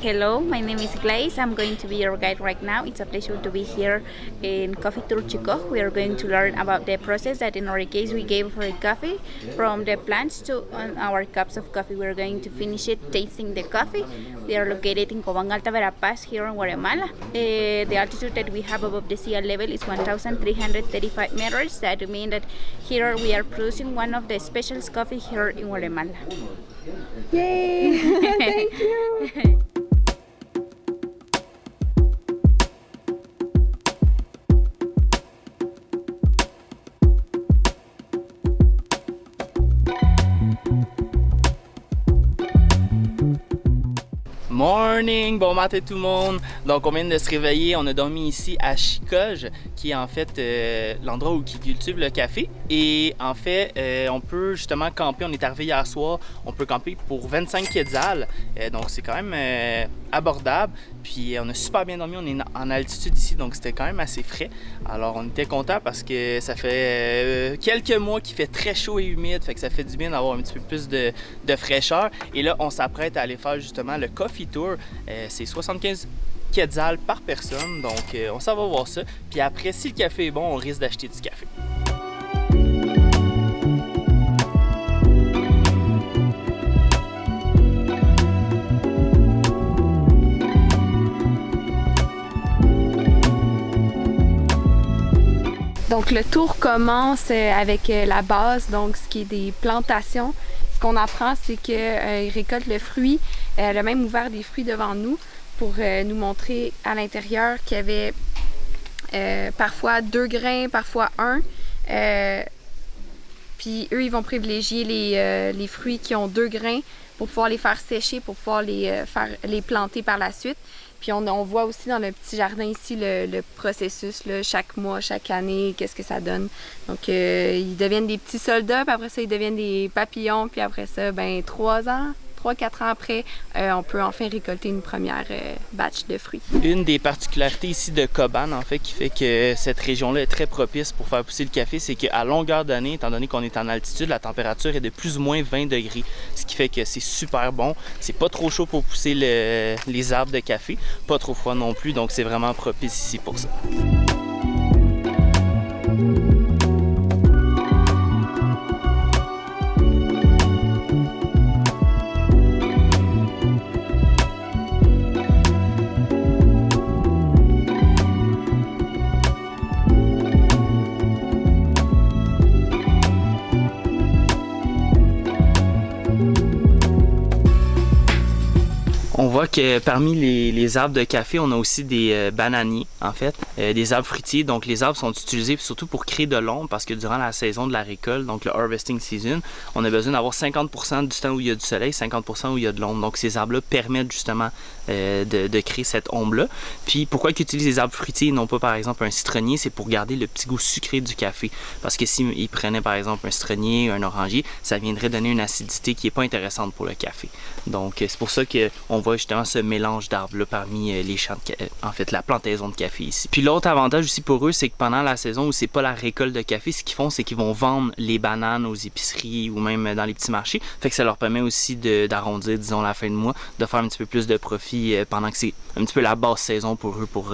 Hello, my name is Glaze. I'm going to be your guide right now. It's a pleasure to be here in Coffee Tour Chico. We are going to learn about the process that in our case we gave for coffee from the plants to our cups of coffee. We are going to finish it tasting the coffee. We are located in Cobán Alta Verapaz here in Guatemala. The altitude that we have above the sea level is 1,335 meters. That means that here we are producing one of the specialist coffee here in Guatemala. Yay! Thank you! Morning! Bon matin tout le monde! Donc on vient de se réveiller, on a dormi ici à Chicoge, qui est en fait l'endroit où ils cultivent le café. Et en fait, on peut justement camper, on est arrivé hier soir, on peut camper pour 25 quetzals, donc c'est quand même abordable. Puis on a super bien dormi, on est en altitude ici, donc c'était quand même assez frais. Alors on était content parce que ça fait quelques mois qu'il fait très chaud et humide, fait que ça fait du bien d'avoir un petit peu plus de fraîcheur. Et là, on s'apprête à aller faire justement le Coffee Tour. C'est 75 quetzals par personne, donc on s'en va voir ça. Puis après, si le café est bon, on risque d'acheter du café. Donc le tour commence avec la base, donc ce qui est des plantations. Ce qu'on apprend, c'est qu'ils récoltent le fruit. Elle a même ouvert des fruits devant nous pour nous montrer à l'intérieur qu'il y avait parfois 2 grains, parfois 1. Puis eux, ils vont privilégier les fruits qui ont 2 grains pour pouvoir les faire sécher, pour pouvoir les planter par la suite. Puis on voit aussi dans le petit jardin ici le processus, là, chaque mois, chaque année, qu'est-ce que ça donne. Donc ils deviennent des petits soldats, puis après ça, ils deviennent des papillons, puis après ça, 3 ans, 3-4 ans après, on peut enfin récolter une première batch de fruits. Une des particularités ici de Cobán, en fait, qui fait que cette région-là est très propice pour faire pousser le café, c'est qu'à longueur d'année, étant donné qu'on est en altitude, la température est de plus ou moins 20 degrés, ce qui fait que c'est super bon. C'est pas trop chaud pour pousser les arbres de café, pas trop froid non plus, donc c'est vraiment propice ici pour ça. On voit que parmi les arbres de café, on a aussi des bananiers, en fait, des arbres fruitiers. Donc les arbres sont utilisés surtout pour créer de l'ombre parce que durant la saison de la récolte, donc le harvesting season, on a besoin d'avoir 50% du temps où il y a du soleil, 50% où il y a de l'ombre. Donc ces arbres-là permettent justement de créer cette ombre-là. Puis pourquoi ils utilisent les arbres fruitiers et non pas par exemple un citronnier? C'est pour garder le petit goût sucré du café. Parce que s'ils prenaient par exemple un citronnier, un oranger, ça viendrait donner une acidité qui n'est pas intéressante pour le café. Donc c'est pour ça qu'on voit justement ce mélange d'arbres-là parmi les champs en fait la plantaison de café ici. Puis l'autre avantage aussi pour eux, c'est que pendant la saison où c'est pas la récolte de café, ce qu'ils font, c'est qu'ils vont vendre les bananes aux épiceries ou même dans les petits marchés. Fait que ça leur permet aussi d'arrondir, disons, la fin de mois, de faire un petit peu plus de profit pendant que c'est un petit peu la basse saison pour eux pour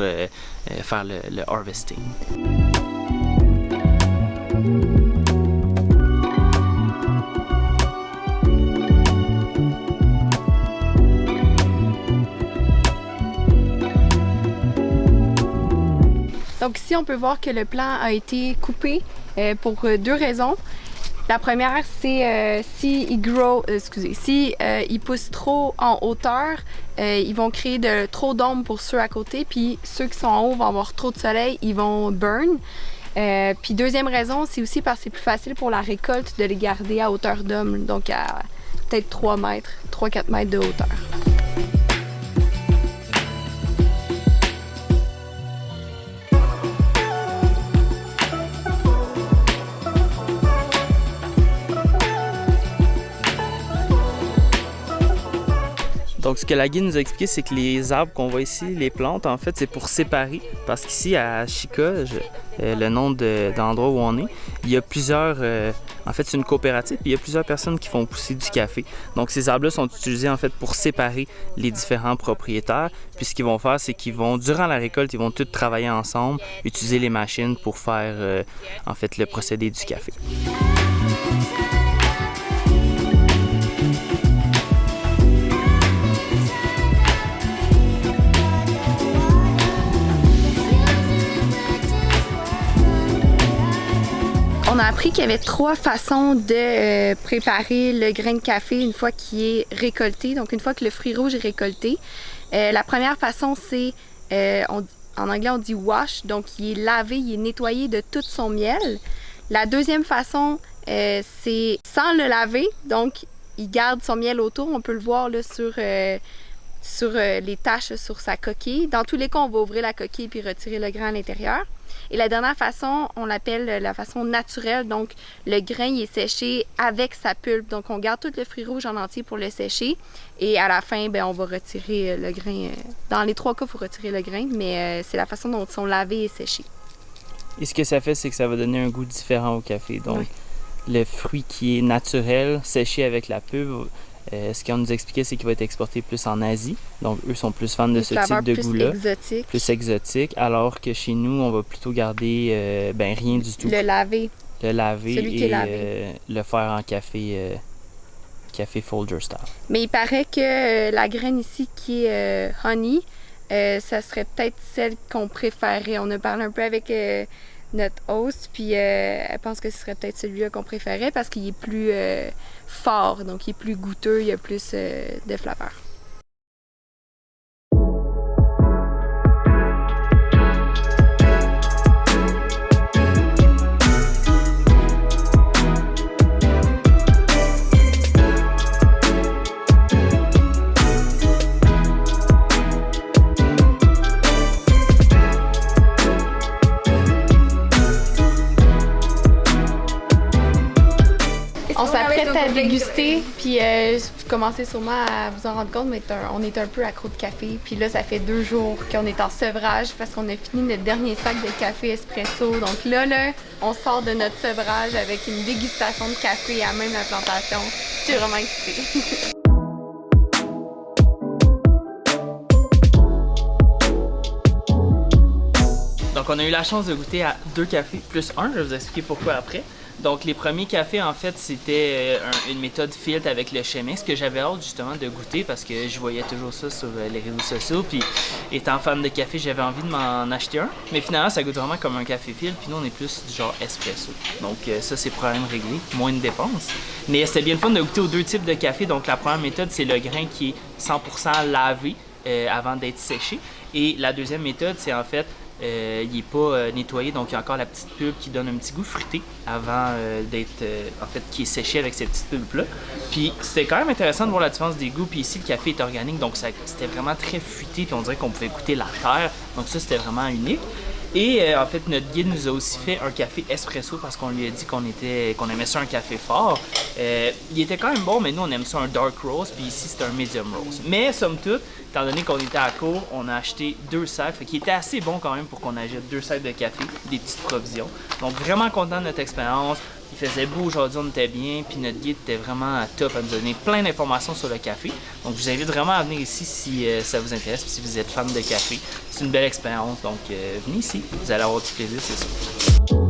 faire le harvesting. Donc ici, on peut voir que le plan a été coupé pour 2 raisons. La première, c'est s'ils poussent trop en hauteur, ils vont créer trop d'ombre pour ceux à côté, puis ceux qui sont en haut vont avoir trop de soleil, ils vont burn. Puis deuxième raison, c'est aussi parce que c'est plus facile pour la récolte de les garder à hauteur d'homme, donc à peut-être 3-4 mètres de hauteur. Donc ce que la guide nous a expliqué, c'est que les arbres qu'on voit ici, les plantes, en fait, c'est pour séparer. Parce qu'ici, à Chica, le nom de l'endroit où on est, il y a plusieurs... en fait, c'est une coopérative, puis il y a plusieurs personnes qui font pousser du café. Donc, ces arbres-là sont utilisés, en fait, pour séparer les différents propriétaires. Puis, ce qu'ils vont faire, c'est qu'ils vont, durant la récolte, ils vont tous travailler ensemble, utiliser les machines pour faire, en fait, le procédé du café. On a appris qu'il y avait 3 façons de préparer le grain de café une fois qu'il est récolté, donc une fois que le fruit rouge est récolté. La première façon, c'est, en anglais on dit wash, donc il est lavé, il est nettoyé de tout son miel. La deuxième façon, c'est sans le laver, donc il garde son miel autour, on peut le voir là, sur les taches sur sa coquille. Dans tous les cas, on va ouvrir la coquille puis retirer le grain à l'intérieur. Et la dernière façon, on l'appelle la façon naturelle. Donc, le grain il est séché avec sa pulpe. Donc, on garde tout le fruit rouge en entier pour le sécher. Et à la fin, on va retirer le grain. Dans les 3 cas, il faut retirer le grain, mais c'est la façon dont ils sont lavés et séchés. Et ce que ça fait, c'est que ça va donner un goût différent au café. Donc, le fruit qui est naturel, séché avec la pulpe, ce qu'on nous expliquait, c'est qu'il va être exporté plus en Asie. Donc, eux sont plus fans de ce type de goût-là. Plus exotique. Alors que chez nous, on va plutôt garder rien du tout. Le laver. Le laver Celui qui est lavé. Le faire en café Folger style. Mais il paraît que la graine ici qui est honey, ça serait peut-être celle qu'on préférait. On a parlé un peu avec notre host, puis elle pense que ce serait peut-être celui-là qu'on préférait parce qu'il est plus fort, donc il est plus goûteux, il y a plus de flaveur. On s'apprête à déguster, puis vous commencez sûrement à vous en rendre compte, mais on est un peu accro de café. Puis là, ça fait 2 jours qu'on est en sevrage parce qu'on a fini notre dernier sac de café espresso. Donc là, on sort de notre sevrage avec une dégustation de café à même la plantation. Je suis vraiment excitée. Donc, on a eu la chance de goûter à 2 cafés, plus un, je vais vous expliquer pourquoi après. Donc, les premiers cafés, en fait, c'était une méthode filtre avec le chemin, ce que j'avais hâte justement de goûter parce que je voyais toujours ça sur les réseaux sociaux. Puis, étant fan de café, j'avais envie de m'en acheter un. Mais finalement, ça goûte vraiment comme un café filtre. Puis nous, on est plus du genre espresso. Donc, ça, c'est problème réglé, moins de dépenses. Mais c'était bien le fun de goûter aux 2 types de café. Donc, la première méthode, c'est le grain qui est 100% lavé avant d'être séché. Et la deuxième méthode, c'est en fait il n'est pas nettoyé, donc il y a encore la petite pulpe qui donne un petit goût fruité avant d'être, en fait, qui est séché avec ces petites pulpes-là. Puis c'était quand même intéressant de voir la différence des goûts. Puis ici, le café est organique, donc c'était vraiment très fruité, puis on dirait qu'on pouvait goûter la terre. Donc ça, c'était vraiment unique. Et en fait, notre guide nous a aussi fait un café espresso parce qu'on lui a dit qu'on aimait ça un café fort. Il était quand même bon, mais nous, on aime ça un dark roast, puis ici, c'est un medium roast. Mais somme toute, étant donné qu'on était à court, on a acheté 2 sacs, qui était assez bon quand même pour qu'on achète 2 sacs de café, des petites provisions. Donc, vraiment content de notre expérience. Il faisait beau aujourd'hui, on était bien, puis notre guide était vraiment top à nous donner plein d'informations sur le café. Donc, je vous invite vraiment à venir ici si ça vous intéresse, puis si vous êtes fan de café. C'est une belle expérience, donc venez ici, vous allez avoir du plaisir, c'est sûr.